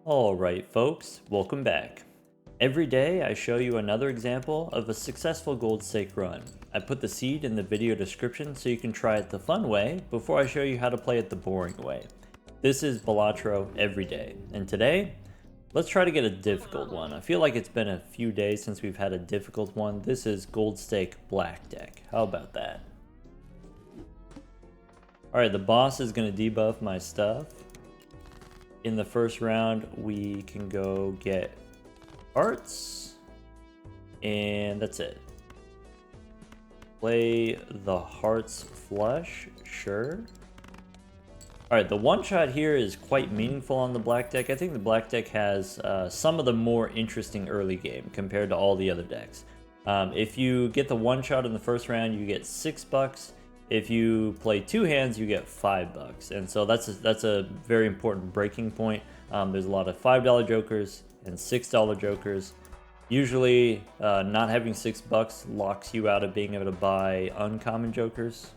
Alright folks, welcome back. Every day I show you another example of a successful gold stake run. I put the seed in the video description so you can try it the fun way before I show you how to play it the boring way. This is Balatro every day, and today, let's try to get a difficult one. I feel like it's been a few days since we've had a difficult one. This is gold stake black deck. How about that? Alright, the boss is going to debuff my stuff. In the first round, we can go get hearts, and that's it. Play the hearts flush, sure. Alright, the one shot here is quite meaningful on the black deck. I think the black deck has some of the more interesting early game compared to all the other decks. If you get the one shot in the first round, you get $6. If you play two hands, you get $5, and so that's a very important breaking point. There's a lot of $5 jokers and $6 jokers. Usually, not having $6 locks you out of being able to buy uncommon jokers.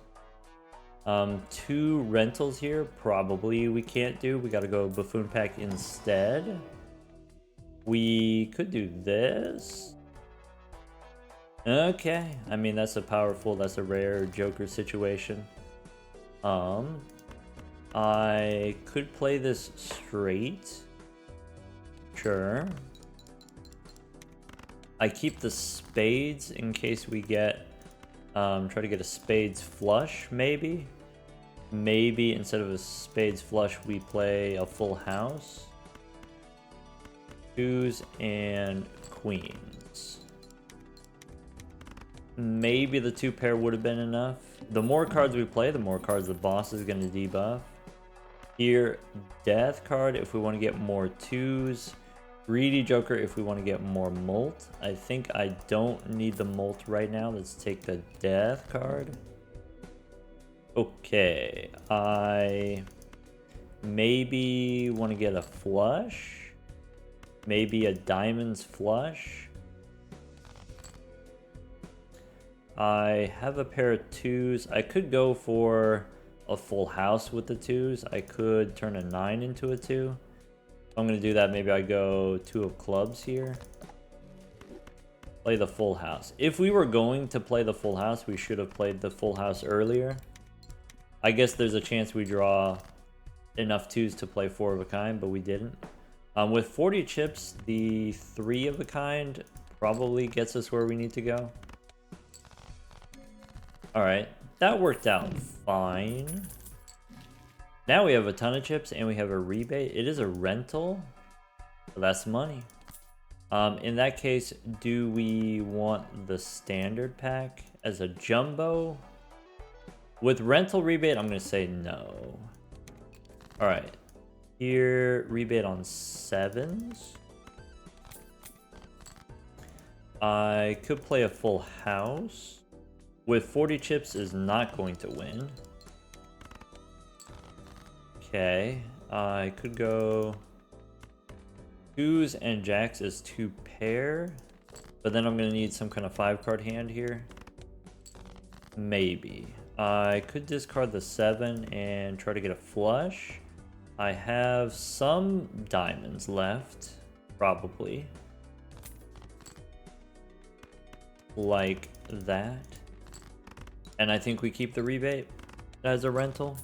Two rentals here, probably we can't do. We got to go buffoon pack instead. We could do this. Okay, I mean that's a rare Joker situation. I could play this straight. Sure. I keep the spades in case we get, try to get a spades flush maybe. Maybe instead of a spades flush we play a full house. Twos and queens. Maybe the two pair would have been enough. The more cards we play, the more cards the boss is going to debuff. Here, death card if we want to get more twos. Greedy joker if we want to get more molt. I think I don't need the molt right now. Let's take the death card. Okay, I maybe want to get a flush. Maybe a diamonds flush. I have a pair of twos. I could go for a full house with the twos. I could turn a 9 into a 2. If I'm going to do that, maybe I go 2 of clubs here. Play the full house. If we were going to play the full house, we should have played the full house earlier. I guess there's a chance we draw enough twos to play 4 of a kind, but we didn't. With 40 chips, the 3 of a kind probably gets us where we need to go. Alright, that worked out fine. Now we have a ton of chips and we have a rebate. It is a rental, so that's money. In that case, do we want the standard pack as a jumbo? With rental rebate, I'm going to say no. Alright, here, rebate on 7s. I could play a full house. With 40 chips is not going to win. Okay, I could go twos and jacks as 2 pair, but then I'm gonna need some kind of 5-card hand here. Maybe. I could discard the 7 and try to get a flush. I have some diamonds left, probably. Like that. And I think we keep the rebate as a rental.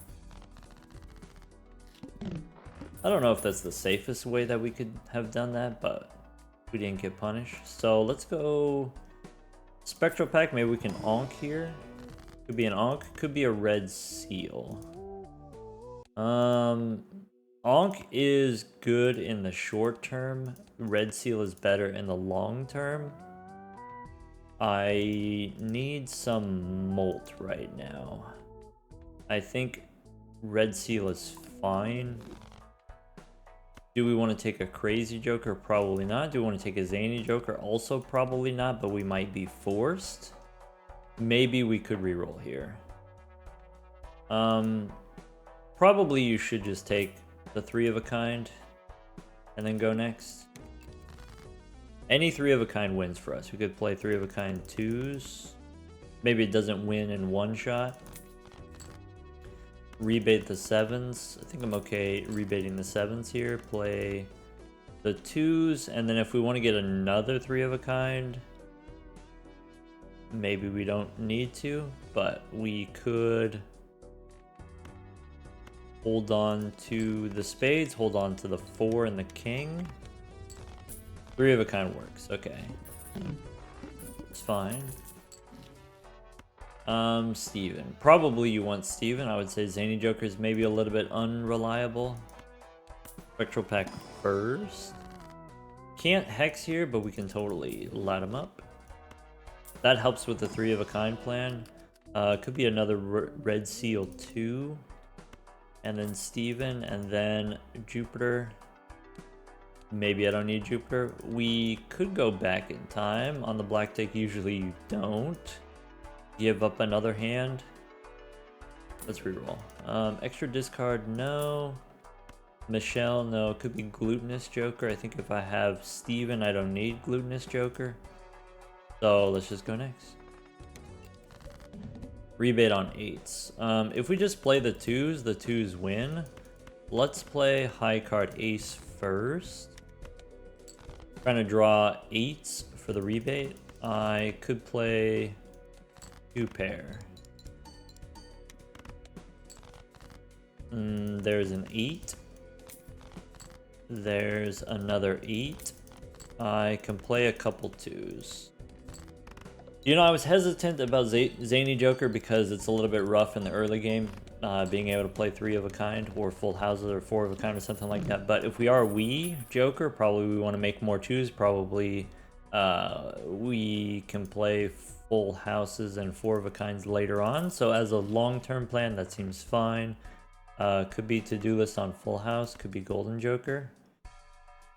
I don't know if that's the safest way that we could have done that, but we didn't get punished. So let's go Spectral Pack. Maybe we can onk here. Could be an onk, could be a red seal. Onk is good in the short term. Red seal is better in the long term. I need some molt right now. I think red seal is fine. Do we want to take a crazy joker? Probably not. Do we want to take a zany joker? Also probably not, but we might be forced. Maybe we could reroll here. Probably you should just take the 3 of a kind and then go next. Any 3 of a kind wins for us. We could play 3 of a kind twos. Maybe it doesn't win in one shot. Rebate the 7s. I think I'm okay rebating the 7s here. Play the 2s, and then if we want to get another 3 of a kind, maybe we don't need to, but we could hold on to the spades, hold on to the 4 and the king. 3 of a kind works, okay. It's fine. Steven. Probably you want Steven. I would say Zany Joker is maybe a little bit unreliable. Spectral Pack first. Can't Hex here, but we can totally light him up. That helps with the 3 of a kind plan. Could be another Red Seal 2. And then Steven, and then Jupiter. Maybe I don't need Jupiter. We could go back in time. On the black deck, usually you don't. Give up another hand. Let's reroll. Extra discard, no. Michelle, no. Could be Glutinous Joker. I think if I have Steven, I don't need Glutinous Joker. So let's just go next. Rebate on 8s. If we just play the 2s win. Let's play high card ace first. Trying to draw 8s for the rebate. I could play 2 pair. There's an 8. There's another 8. I can play a couple 2s. You know, I was hesitant about Zany Joker because it's a little bit rough in the early game, being able to play 3 of a kind or full houses or 4 of a kind or something like that. But if we are Joker, probably we want to make more 2s. Probably we can play full houses and 4 of a kinds later on. So as a long-term plan, that seems fine. Could be to-do list on full house. Could be Golden Joker.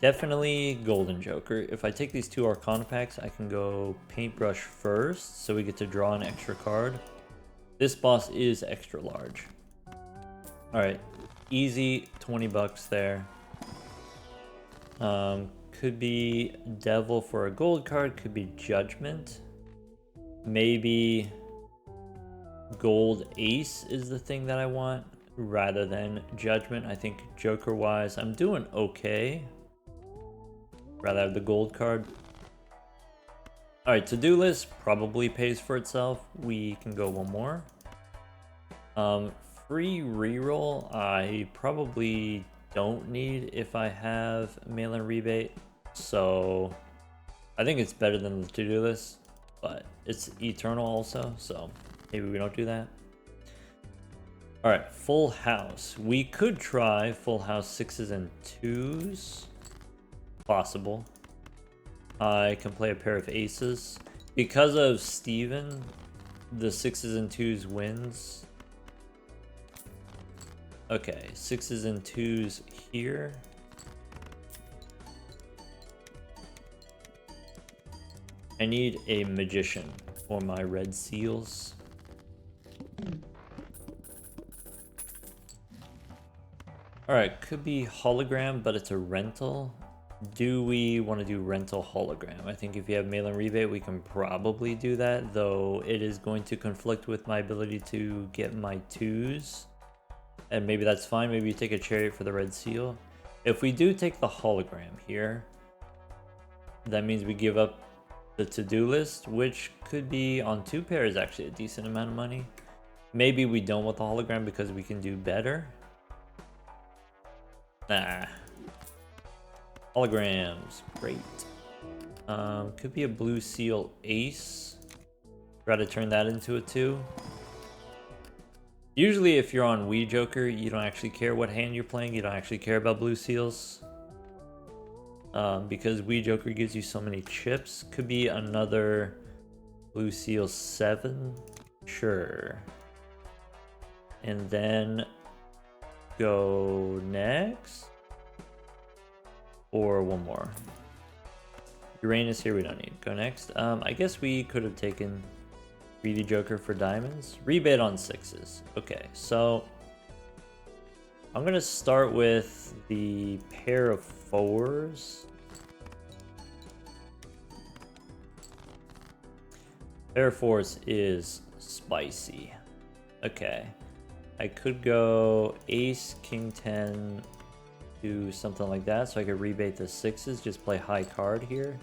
Definitely Golden Joker. If I take these 2 Arcana packs, I can go Paintbrush first, so we get to draw an extra card. This boss is extra large. Alright, easy 20 bucks there. Could be Devil for a gold card, could be Judgment. Maybe Gold Ace is the thing that I want, rather than Judgment. I think Joker-wise, I'm doing okay. Rather have the gold card. Alright, to-do list probably pays for itself. We can go one more. Free reroll, I probably don't need if I have mail-in rebate. So I think it's better than the to-do list, but it's eternal also, so maybe we don't do that. Alright, full house. We could try full house 6s and 2s. Possible. I can play a pair of aces. Because of Steven, the 6s and 2s wins. Okay, 6s and 2s here. I need a magician for my red seals. Alright, could be hologram, but it's a rental. Do we want to do rental hologram? I think if you have mail-in rebate, we can probably do that, though it is going to conflict with my ability to get my 2s. And maybe that's fine. Maybe you take a chariot for the red seal. If we do take the hologram here, that means we give up the to-do list, which could be on 2 pairs actually a decent amount of money. Maybe we don't want the hologram because we can do better. Nah. Holograms, great. Could be a blue seal ace. Try to turn that into a 2. Usually if you're on Wii Joker, you don't actually care what hand you're playing. You don't actually care about blue seals. Because Wii Joker gives you so many chips. Could be another blue seal 7. Sure. And then go next. Or one more. Uranus here we don't need. Go next. I guess we could have taken Greedy Joker for diamonds. Rebate on 6s. Okay, so I'm gonna start with the pair of 4s. Pair of 4s is spicy. Okay. I could go ace, king 10, do something like that so I could rebate the 6s, just play high card here.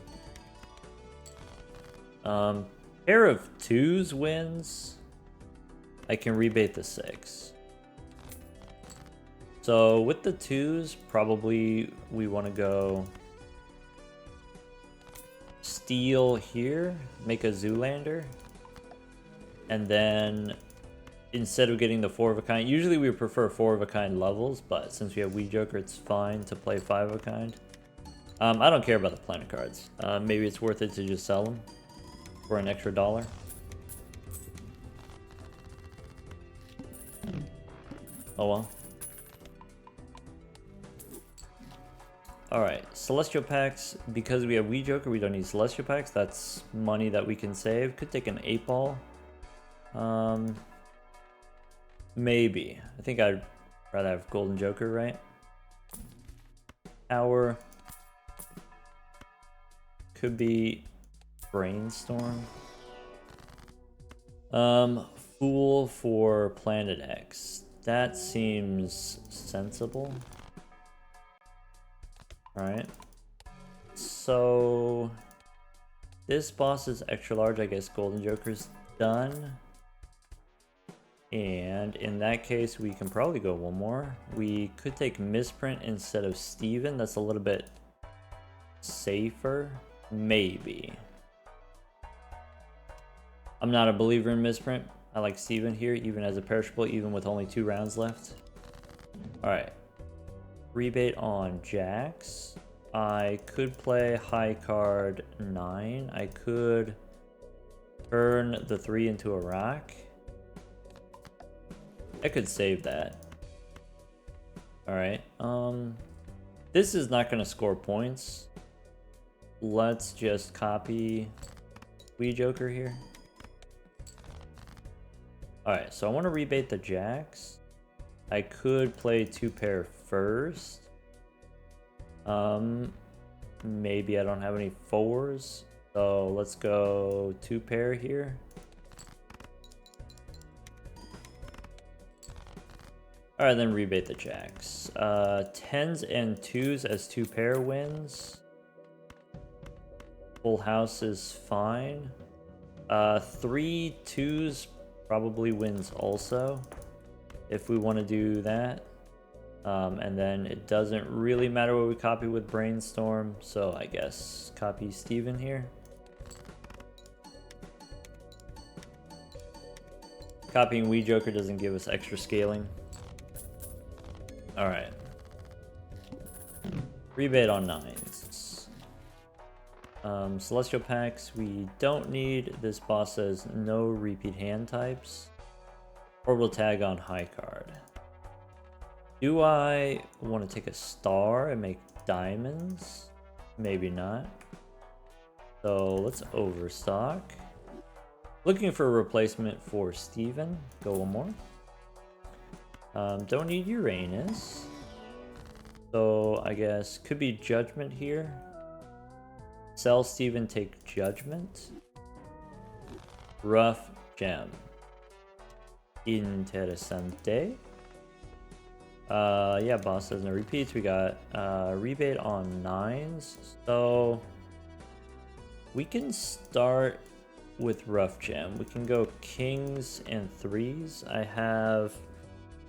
Pair of 2s wins. I can rebate the 6. So with the 2s, probably we want to go steal here, make a Zoolander, and then instead of getting the 4 of a kind, usually we prefer 4 of a kind levels, but since we have Wii Joker, it's fine to play 5 of a kind. I don't care about the planet cards. Maybe it's worth it to just sell them for an extra $1. Oh well. Alright, Celestial Packs. Because we have Wii Joker, we don't need Celestial Packs. That's money that we can save. Could take an 8-ball. Maybe. I think I'd rather have Golden Joker, right? Hour. Could be Brainstorm. Fool for Planet X. That seems sensible. Alright. So this boss is extra large. I guess Golden Joker's done. And in that case, we can probably go one more. We could take Misprint instead of Steven. That's a little bit safer. Maybe. I'm not a believer in Misprint. I like Steven here, even as a perishable, even with only 2 rounds left. Alright. Rebate on Jax. I could play high card 9. I could turn the 3 into a rock. I could save that. Alright. This is not going to score points. Let's just copy Wii Joker here. Alright, so I want to rebate the Jax. I could play 2 pair first. Maybe I don't have any 4s. So let's go 2 pair here. Alright, then rebate the Jax. 10s and 2s as 2 pair wins. Full house is fine. 3 2s probably wins also, if we want to do that. And then it doesn't really matter what we copy with Brainstorm, so I guess copy Steven here. Copying Wii Joker doesn't give us extra scaling. Alright. Rebate on 9s. Celestial Packs we don't need. This boss says no repeat hand types. Orbital Tag on high card. Do I want to take a star and make diamonds? Maybe not. So let's overstock. Looking for a replacement for Steven. Go one more. Don't need Uranus. So I guess could be Judgment here. Sell Steven, take Judgment. Rough Gem. Interessante. Yeah, boss says no repeats. We got rebate on 9s. So we can start with Rough Gem. We can go kings and 3s. I have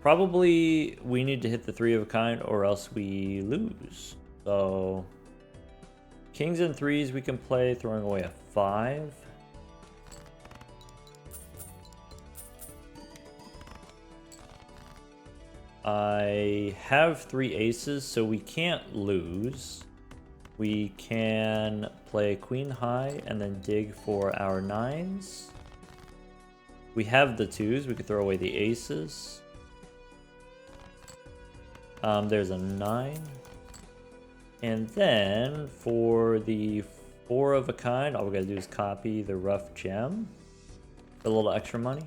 probably we need to hit the 3 of a kind or else we lose. So kings and 3s we can play, throwing away a 5. I have 3 aces, so we can't lose. We can play queen high and then dig for our 9s. We have the 2s, we could throw away the aces. There's a 9. And then for the 4 of a kind, all we gotta do is copy the Rough Gem for a little extra money.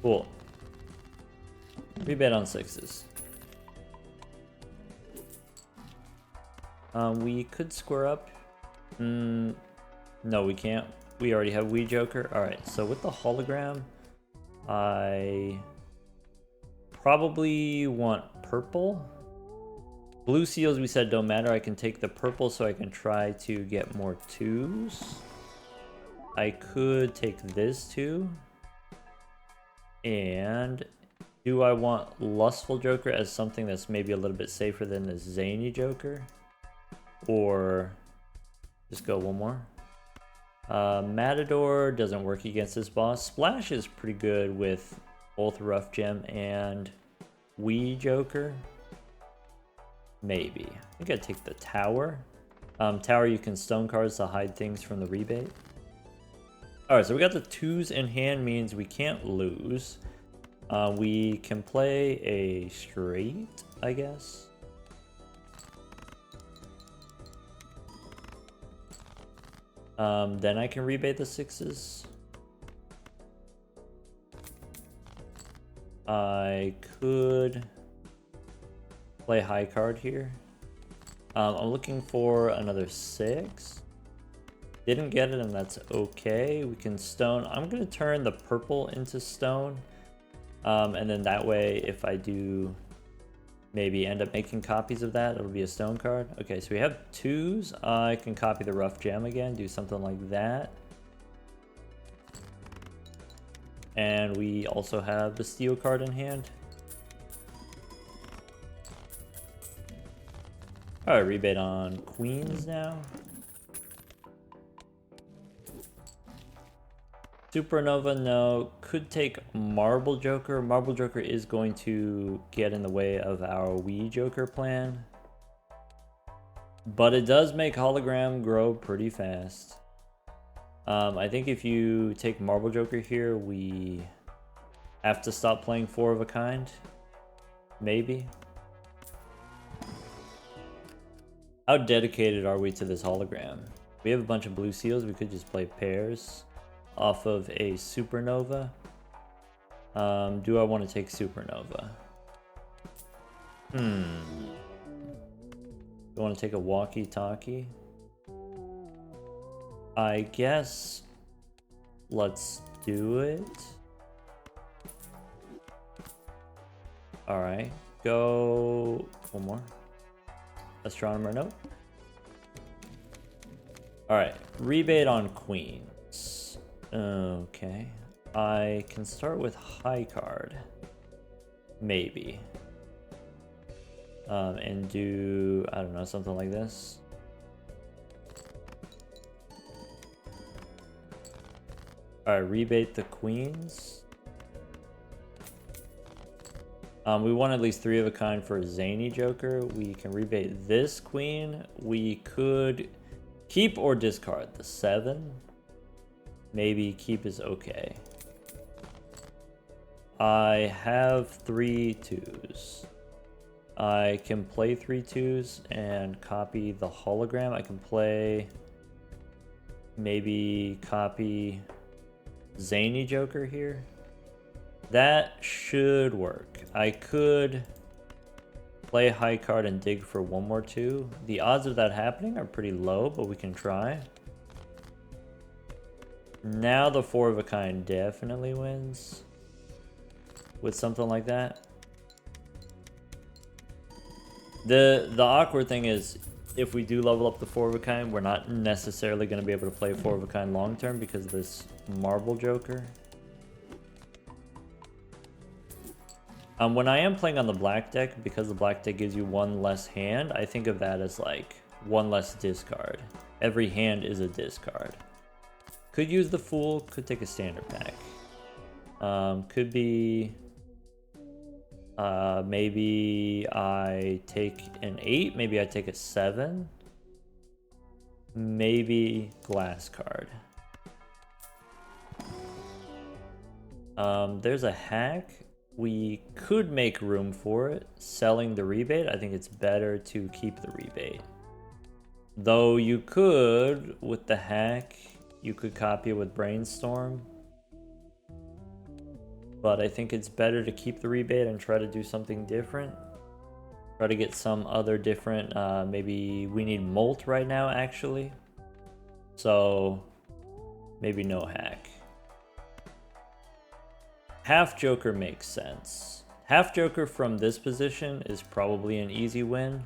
Cool. Rebate on 6s. We could square up. No, we can't. We already have Wii Joker. Alright, so with the hologram, I probably want purple. Blue seals we said don't matter. I can take the purple so I can try to get more 2s. I could take this too. And do I want Lustful Joker as something that's maybe a little bit safer than the Zany Joker? Or just go one more? Matador doesn't work against this boss. Splash is pretty good with both Rough Gem and Wee Joker. Maybe. I think I'd take the Tower. Tower, you can stone cards to hide things from the rebate. Alright, so we got the 2s in hand, means we can't lose. We can play a straight, I guess. Then I can rebate the 6s. I could play high card here. I'm looking for another 6. Didn't get it, and that's okay. We can stone. I'm going to turn the purple into stone. And then that way, if I do maybe end up making copies of that, it'll be a stone card. Okay, so we have 2s. I can copy the Rough Gem again, do something like that. And we also have the steel card in hand. Alright, rebate on queens now. Supernova, no. Could take Marble Joker. Marble Joker is going to get in the way of our Wii Joker plan. But it does make Hologram grow pretty fast. I think if you take Marble Joker here, we have to stop playing 4 of a kind. Maybe. How dedicated are we to this hologram? We have a bunch of blue seals. We could just play pairs off of a Supernova. Do I want to take Supernova? Do I want to take a walkie-talkie? I guess let's do it. Alright, go one more. Astronomer, nope. Alright, rebate on queens. Okay. I can start with high card. Maybe. And do, I don't know, something like this. Alright, rebate the queens. We want at least 3 of a kind for a Zany Joker. We can rebate this queen. We could keep or discard the 7. Maybe keep is okay. I have 3 2s. I can play 3 2s and copy the hologram. I can play, maybe copy Zany Joker here. That should work. I could play high card and dig for 1 more 2. The odds of that happening are pretty low, but we can try. Now the 4 of a kind definitely wins with something like that. The awkward thing is, if we do level up the 4 of a kind, we're not necessarily going to be able to play 4 of a kind long term because of this Marble Joker. When I am playing on the black deck, because the black deck gives you 1 less hand, I think of that as like 1 less discard. Every hand is a discard. Could use the Fool, could take a standard pack. Could be, maybe I take an 8, maybe I take a 7. Maybe glass card. There's a hack. We could make room for it, selling the rebate. I think it's better to keep the rebate. Though you could, with the hack, you could copy it with Brainstorm. But I think it's better to keep the rebate and try to do something different. Try to get some other different, maybe we need Molt right now, actually. So, maybe no hack. Half Joker makes sense. Half Joker from this position is probably an easy win,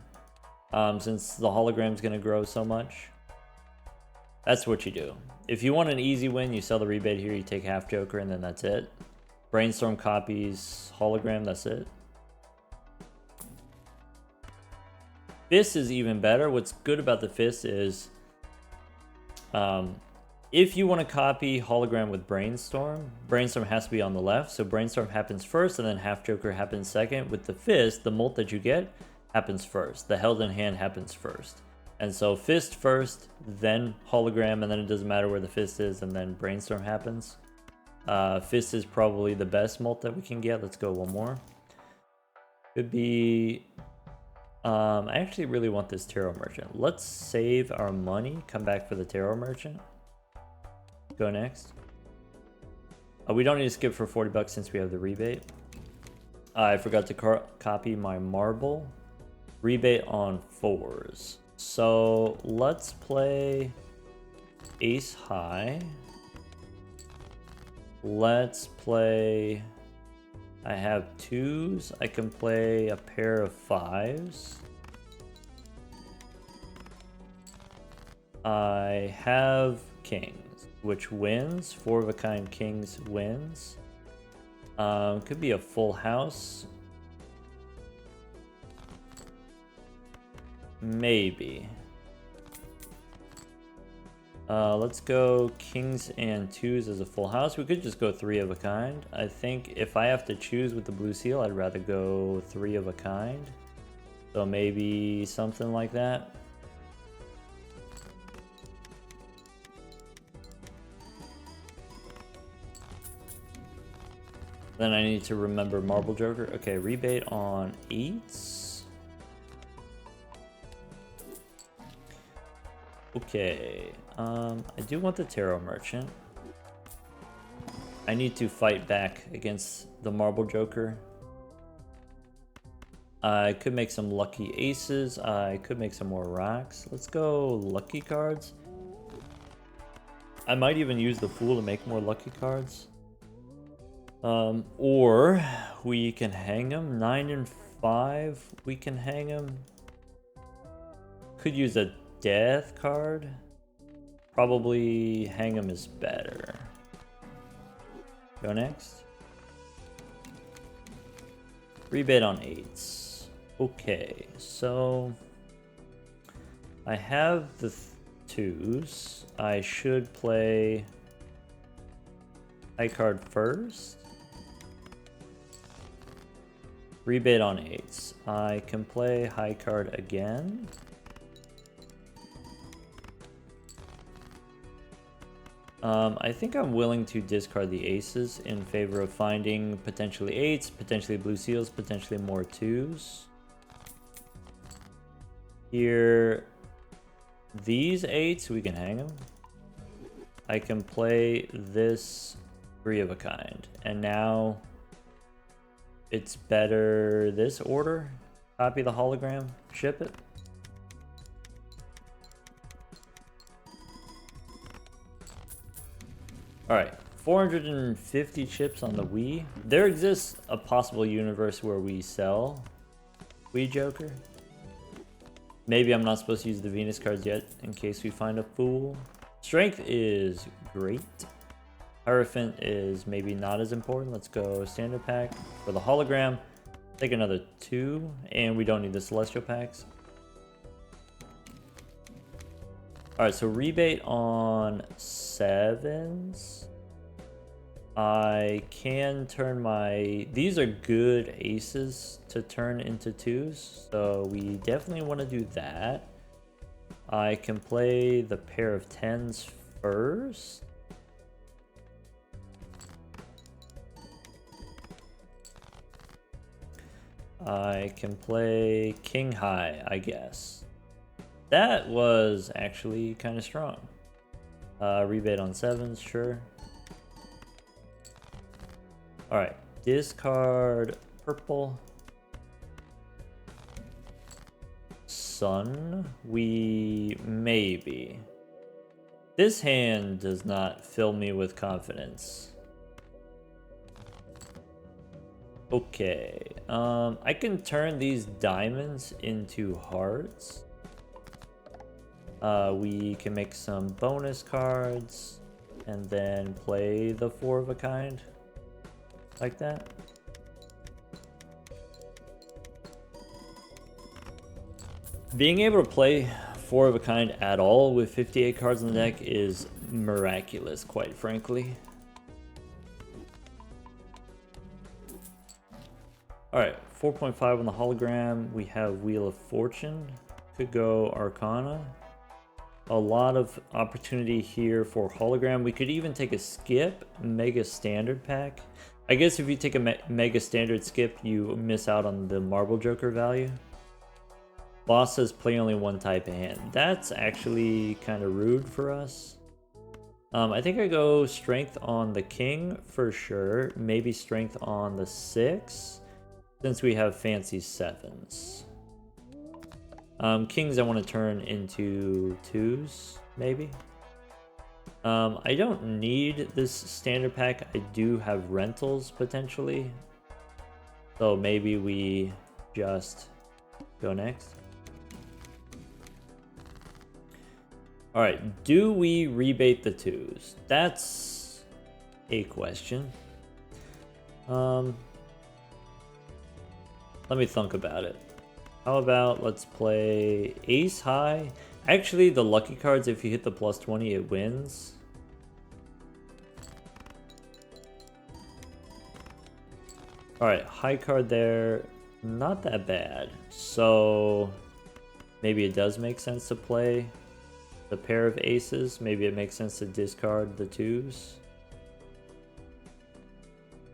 since the hologram's going to grow so much. That's what you do. If you want an easy win, you sell the rebate here, you take half Joker, and then that's it. Brainstorm copies hologram, that's it. Fist is even better. What's good about the Fist is if you want to copy hologram with Brainstorm, Brainstorm has to be on the left. So Brainstorm happens first and then half Joker happens second. With the Fist, the molt that you get happens first. The held in hand happens first. And so Fist first, then hologram, and then it doesn't matter where the Fist is, and then Brainstorm happens. Fist is probably the best molt that we can get. Let's go one more. Could be... I actually really want this Tarot Merchant. Let's save our money, come back for the Tarot Merchant. Go next. We don't need to skip for 40 bucks since we have the rebate. I forgot to copy my marble. Rebate on 4s. So let's play Ace High. Let's play... I have 2s. I can play a pair of 5s. I have kings, which wins. 4 of a kind kings wins. Could be a full house. Maybe. Let's go kings and 2s as a full house. We could just go 3 of a kind. I think if I have to choose with the blue seal, I'd rather go 3 of a kind. So maybe something like that. Then I need to remember Marble Joker. Okay, rebate on 8s. Okay, I do want the Tarot Merchant. I need to fight back against the Marble Joker. I could make some lucky aces. I could make some more rocks. Let's go lucky cards. I might even use the Fool to make more lucky cards. Or we can hang them. 9 and 5. We can hang them. Could use a Death card. Probably hang them is better. Go next. Rebate on 8s. Okay, so I have the 2s. I should play high card first. Rebate on 8s. I can play high card again. I think I'm willing to discard the aces in favor of finding potentially 8s, potentially blue seals, potentially more 2s. Here, these 8s, we can hang them. I can play this 3 of a kind. And now it's better this order. Copy the hologram, ship it. Alright, 450 chips on the Wii. There exists a possible universe where we sell Wii Joker. Maybe I'm not supposed to use the Venus cards yet in case we find a Fool. Strength is great. Hierophant is maybe not as important. Let's go standard pack. For the hologram, take another 2, and we don't need the celestial packs. Alright, so rebate on 7s. I can turn my... These are good aces to turn into 2s, so we definitely want to do that. I can play the pair of 10s first. I can play king high, I guess. That was actually kind of strong. Rebate on 7s, sure. Alright, discard purple. Sun, we maybe. This hand does not fill me with confidence. Okay, I can turn these diamonds into hearts. We can make some bonus cards and then play the 4 of a kind like that. Being able to play 4 of a kind at all with 58 cards in the deck is miraculous, quite frankly. Alright, 4.5 on the hologram. We have Wheel of Fortune. Could go Arcana. A lot of opportunity here for hologram. We could even take a skip, Mega Standard pack. I guess if you take a Mega Standard skip, you miss out on the Marble Joker value. Boss says play only one type of hand. That's actually kind of rude for us. I think I go strength on the king for sure. Maybe strength on the 6, since we have fancy 7s. Kings I want to turn into 2s, maybe. I don't need this standard pack. I do have rentals potentially. So maybe we just go next. Alright, do we rebate the 2s? That's a question. Let me think about it. How about let's play Ace High? Actually, the lucky cards, if you hit the plus 20, it wins. Alright, high card there. Not that bad. So maybe it does make sense to play the pair of aces. Maybe it makes sense to discard the 2s.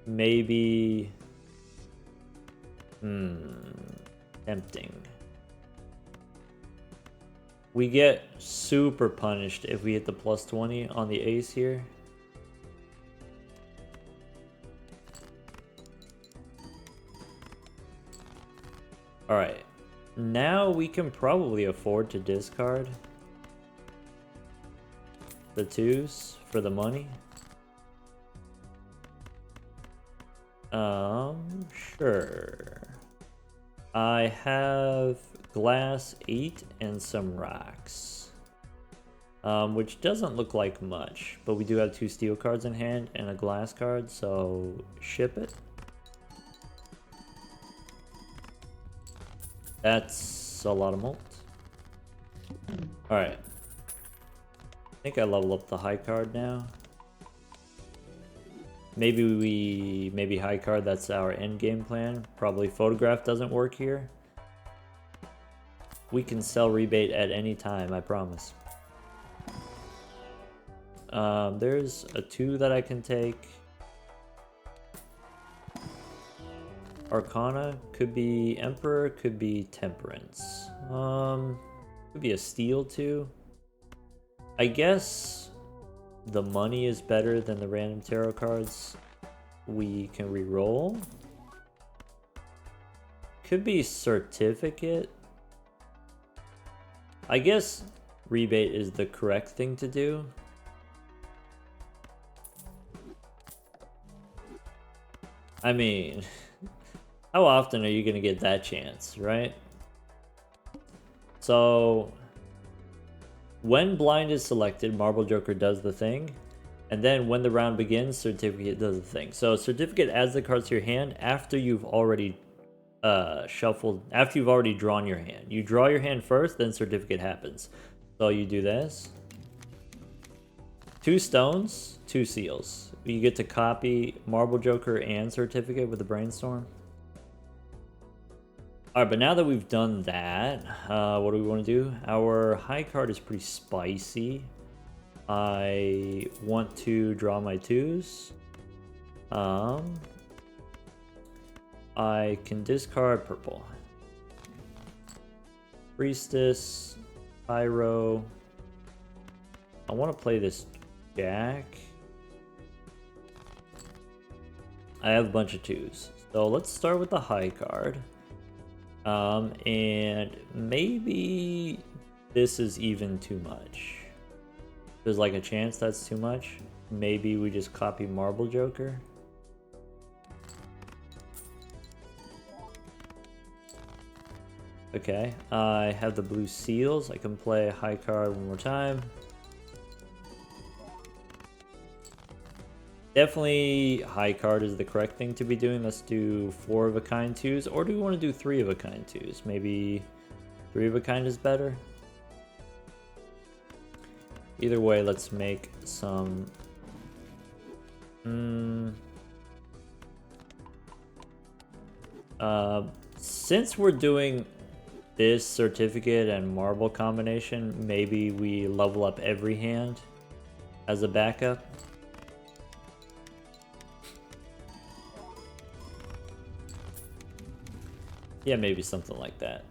Maybe... tempting. We get super punished if we hit the plus 20 on the ace here. Alright, now we can probably afford to discard the 2s for the money. Sure. I have glass 8 and some rocks. Which doesn't look like much, but we do have 2 steel cards in hand and a glass card, so ship it. That's a lot of mult. Alright. I think I level up the high card now. Maybe high card, that's our end game plan. Probably photograph doesn't work here. We can sell rebate at any time, I promise. There's a 2 that I can take. Arcana, could be Emperor, could be Temperance. Could be a Steel too. I guess the money is better than the random tarot cards we can re-roll. Could be Certificate. I guess rebate is the correct thing to do. I mean, how often are you gonna get that chance, right? So when blind is selected, Marble Joker does the thing, and then when the round begins, Certificate does the thing. So Certificate adds the cards to your hand after you've already shuffled, after you've already drawn your hand. You draw your hand first, then Certificate happens. So you do this. 2 stones, 2 seals. You get to copy Marble Joker and Certificate with the Brainstorm. Alright, but now that we've done that, what do we want to do? Our high card is pretty spicy. I want to draw my 2s. I can discard purple. Priestess, Pyro. I want to play this Jack. I have a bunch of 2s. So let's start with the high card. And maybe this is even too much. There's like a chance that's too much. Maybe we just copy Marble Joker. Okay, I have the blue seals. I can play high card one more time. Definitely high card is the correct thing to be doing. Let's do 4 of a kind 2s, or do we want to do 3 of a kind 2s? Maybe 3 of a kind is better. Either way, let's make some... since we're doing this certificate and marble combination, maybe we level up every hand as a backup. Yeah, maybe something like that.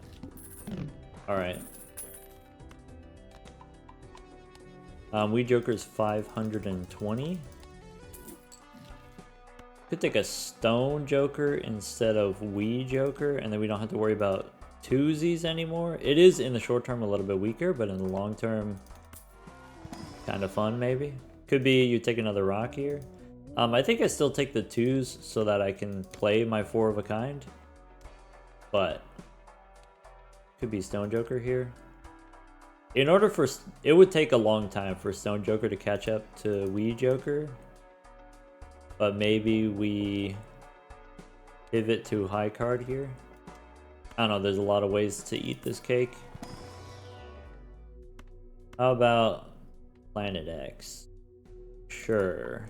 Alright. Weed Joker's 520. Could take a Stone Joker instead of Weed Joker, and then we don't have to worry about twosies anymore. It is in the short term a little bit weaker, but in the long term, kind of fun maybe. Could be you take another rock here. I think I still take the 2s so that I can play my 4 of a kind. But could be Stone Joker here. In order for it would take a long time for Stone Joker to catch up to Weed Joker, but maybe we pivot to high card here. I don't know, there's a lot of ways to eat this cake. How about Planet X? Sure.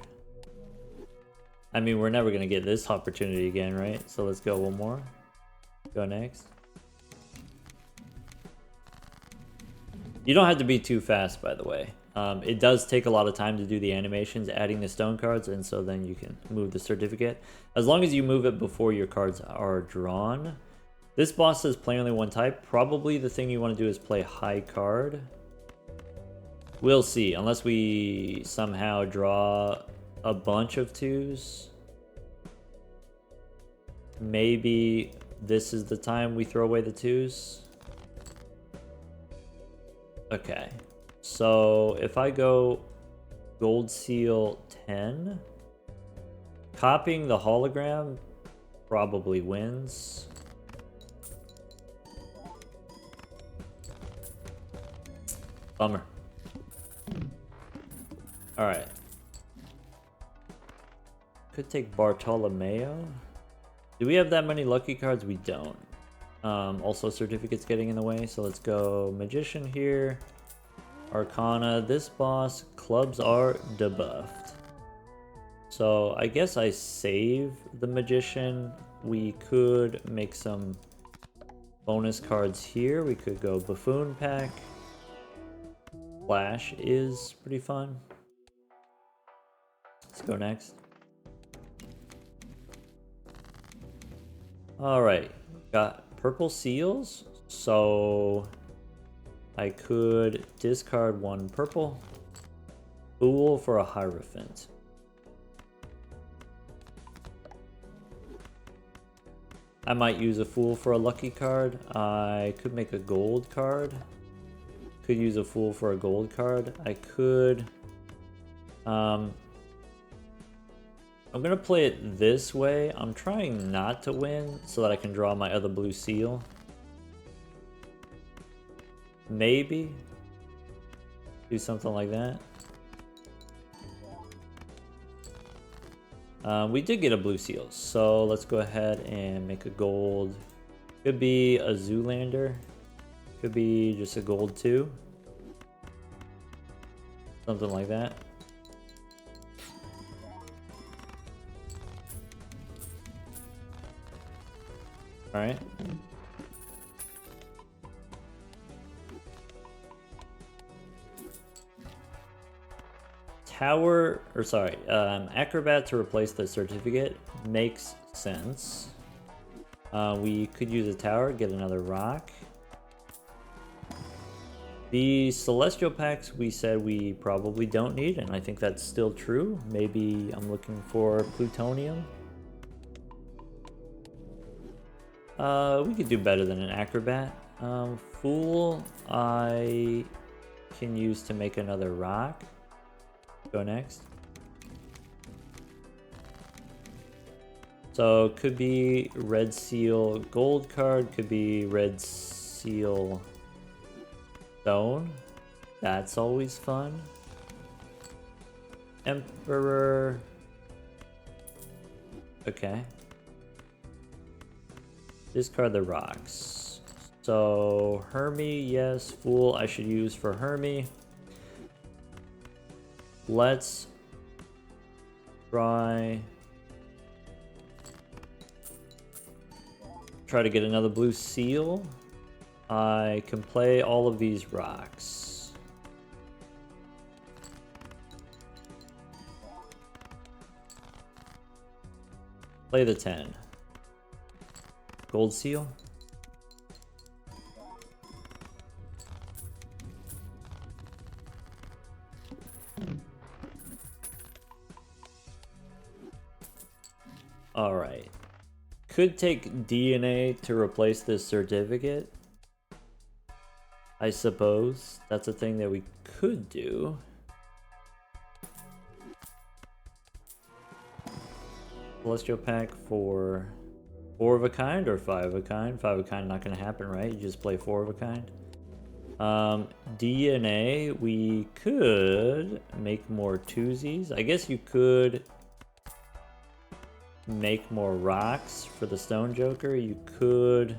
I mean, we're never gonna get this opportunity again, right? So let's go one more. Go next. You don't have to be too fast, by the way. It does take a lot of time to do the animations, adding the stone cards, and so then you can move the certificate. As long as you move it before your cards are drawn. This boss says play only one type. Probably the thing you want to do is play high card. We'll see, unless we somehow draw a bunch of 2s. Maybe this is the time we throw away the 2s. Okay, so if I go gold seal 10, copying the hologram probably wins. Bummer. All right. Could take Bartolomeo. Do we have that many lucky cards? We don't. Also, certificates getting in the way, so let's go Magician here. Arcana. This boss, clubs are debuffed. So I guess I save the Magician. We could make some bonus cards here. We could go Buffoon Pack. Flash is pretty fun. Let's go next. Alright, got purple seals, so I could discard 1 purple. Fool for a Hierophant. I might use a Fool for a lucky card. I could make a gold card. Could use a Fool for a gold card. I could... I'm gonna play it this way. I'm trying not to win so that I can draw my other blue seal. Maybe do something like that. We did get a blue seal, so let's go ahead and make a gold. Could be a Zoolander. Could be just a gold 2. Something like that. Alright. Tower, or sorry, Acrobat to replace the certificate makes sense. We could use a tower, get another rock. The Celestial Packs we said we probably don't need, and I think that's still true. Maybe I'm looking for Plutonium. We could do better than an Acrobat. Fool, I can use to make another rock. Go next. So could be red seal gold card, could be red seal stone. That's always fun. Emperor. Okay. Discard the rocks. So Hermie, yes. Fool I should use for Hermie. Let's try to get another blue seal. I can play all of these rocks. Play the 10. Gold seal. All right. Could take DNA to replace this certificate. I suppose that's a thing that we could do. Celestial pack for 4 of a kind or 5 of a kind. 5 of a kind not gonna happen, right? You just play 4 of a kind. DNA, we could make more twosies. I guess you could make more rocks for the Stone Joker. You could...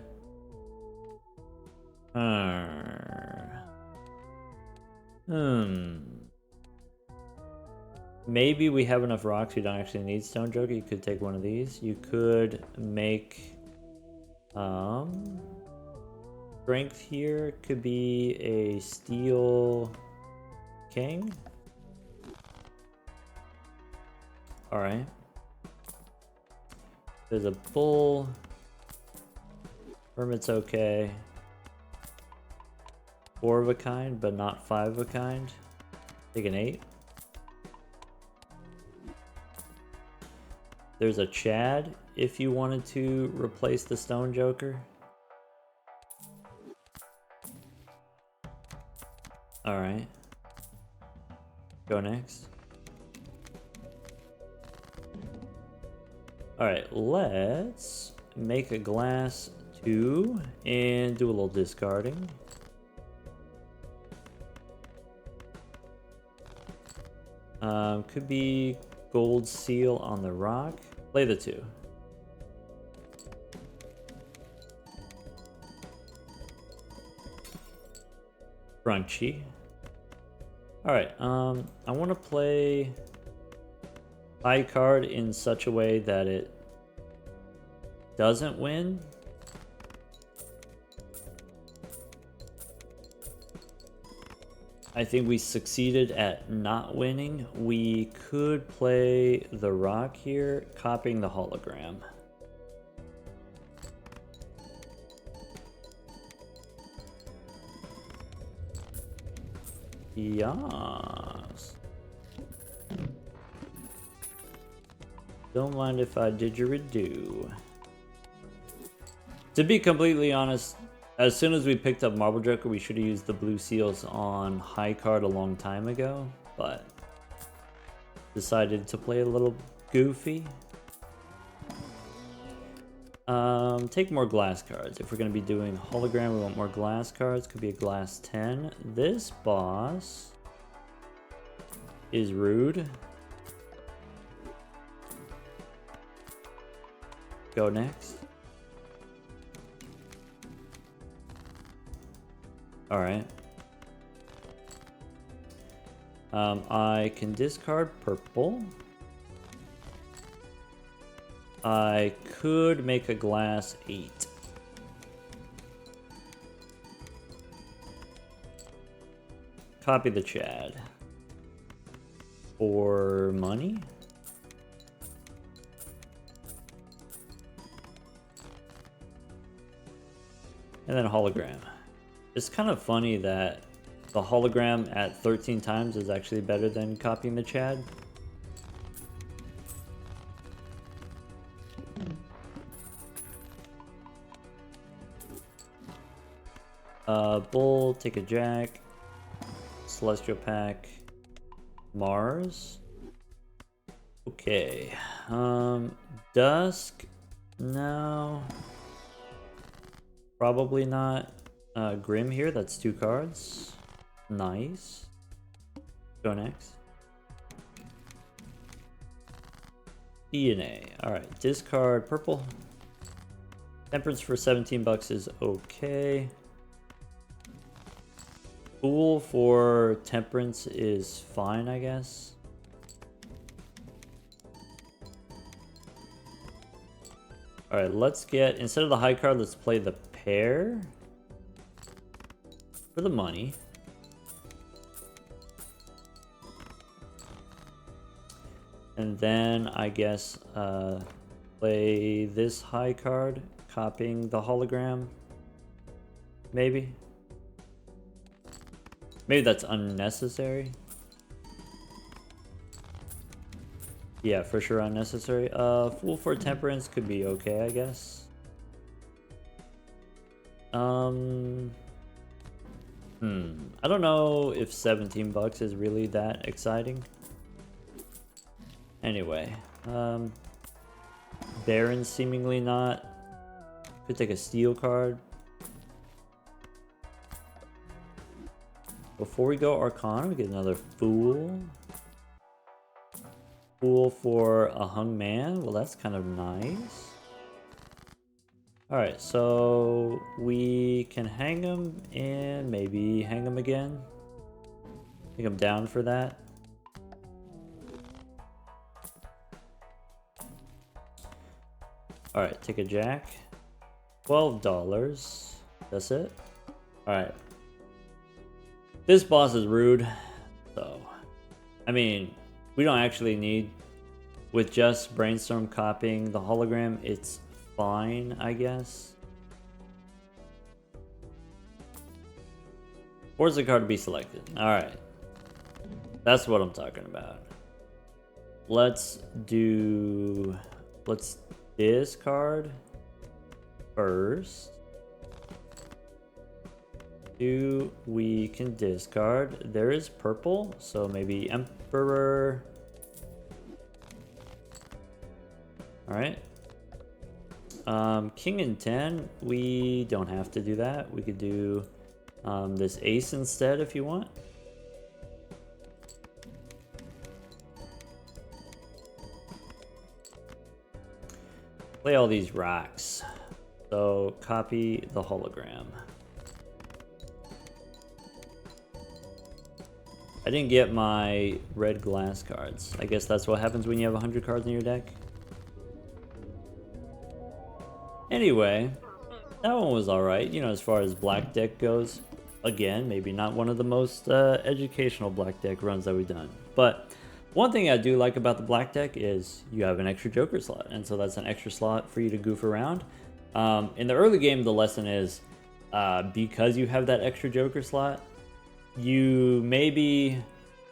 Maybe we have enough rocks we don't actually need Stone Joker. You could take one of these. You could make... strength here could be a Steel King. Alright. There's a bull. Hermit's okay. 4 of a kind, but not 5 of a kind. Take an 8. There's a Chad if you wanted to replace the Stone Joker. Alright. Go next. Alright, let's make a glass 2 and do a little discarding. Could be gold seal on the rock. Play the 2. Crunchy. Alright, I want to play high card in such a way that it doesn't win. I think we succeeded at not winning. We could play the rock here, copying the hologram. Yes. Don't mind if I didgeridoo. To be completely honest, as soon as we picked up Marble Joker, we should have used the blue seals on high card a long time ago, but decided to play a little goofy. Take more glass cards. If we're going to be doing hologram, we want more glass cards. Could be a glass 10. This boss is rude. Go next. Alright. I can discard purple. I could make a glass 8. Copy the Chad. For money? And then a hologram. It's kind of funny that the hologram at 13 times is actually better than copying the Chad. Bull, take a jack. Celestial pack. Mars. Okay. Dusk. No. Probably not. Grim here, that's 2 cards. Nice. Go next. DNA. Alright, discard purple. Temperance for 17 bucks is okay. Fool for temperance is fine, I guess. Alright, let's get, instead of the high card, let's play the pair. For the money. And then, I guess, play this high card, copying the hologram. Maybe. Maybe that's unnecessary. Yeah, for sure unnecessary. Fool for temperance could be okay, I guess. I don't know if 17 bucks is really that exciting. Anyway, Baron seemingly not. Could take a steel card. Before we go Arcana, we get another Fool. Fool for a hung man. Well, that's kind of nice. Alright, so we can hang him and maybe hang him again. I think I'm down for that. Alright, take a jack. $12. That's it. Alright. This boss is rude. So, I mean, we don't actually need, with just Brainstorm copying the hologram, it's fine, I guess. Forza card to be selected. Alright. That's what I'm talking about. Let's discard first. We can discard. There is purple, so maybe Emperor. Alright. King and 10, we don't have to do that. We could do this ace instead if you want. Play all these rocks. So copy the hologram. I didn't get my red glass cards. I guess that's what happens when you have 100 cards in your deck. Anyway, that one was alright, you know, as far as black deck goes. Again, maybe not one of the most educational black deck runs that we've done. But one thing I do like about the black deck is you have an extra Joker slot. And so that's an extra slot for you to goof around. In the early game, the lesson is because you have that extra Joker slot, you maybe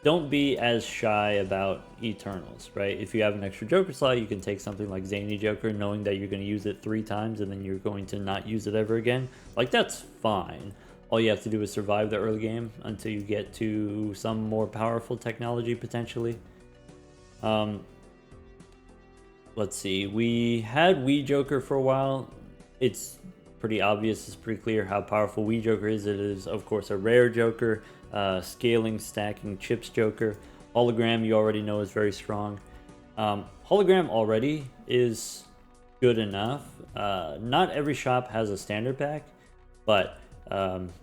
don't be as shy about Eternals, right? If you have an extra Joker slot, you can take something like Zany Joker, knowing that you're going to use it 3 times and then you're going to not use it ever again. Like, that's fine. All you have to do is survive the early game until you get to some more powerful technology, potentially. Let's see. We had Wii Joker for a while. It's pretty obvious, it's pretty clear how powerful Wii Joker is. It is, of course, a rare Joker, scaling, stacking, chips Joker. Hologram, you already know, is very strong. Hologram already is good enough. Not every shop has a standard pack, but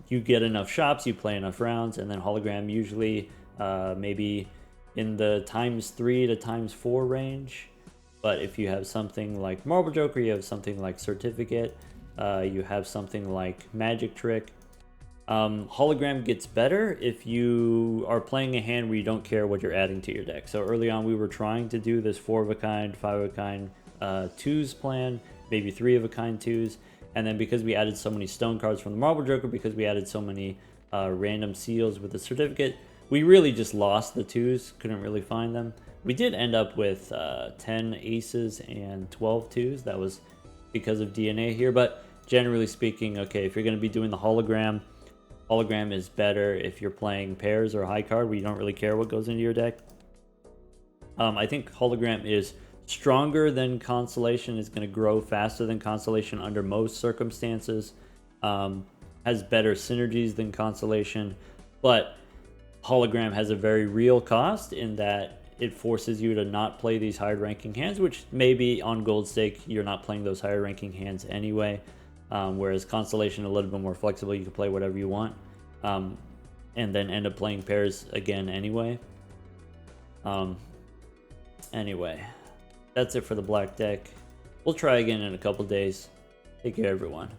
you get enough shops, you play enough rounds, and then Hologram usually maybe in the ×3 to ×4 range. But if you have something like Marble Joker, you have something like Certificate, you have something like Magic Trick. Hologram gets better if you are playing a hand where you don't care what you're adding to your deck. So early on we were trying to do this 4 of a kind, 5 of a kind 2s plan, maybe 3 of a kind 2s. And then because we added so many stone cards from the Marble Joker, because we added so many random seals with the Certificate, we really just lost the 2s, couldn't really find them. We did end up with 10 aces and 12 2s. That was because of DNA here, but generally speaking, okay, if you're going to be doing the hologram, hologram is better if you're playing pairs or high card where you don't really care what goes into your deck. I think hologram is stronger than Constellation, is going to grow faster than Constellation under most circumstances. has better synergies than Constellation, but Hologram has a very real cost in that it forces you to not play these higher ranking hands, which maybe on Gold Stake you're not playing those higher ranking hands anyway. Whereas Constellation a little bit more flexible, you can play whatever you want, and then end up playing pairs again anyway. Anyway, that's it for the black deck. We'll try again in a couple days. Take care, everyone.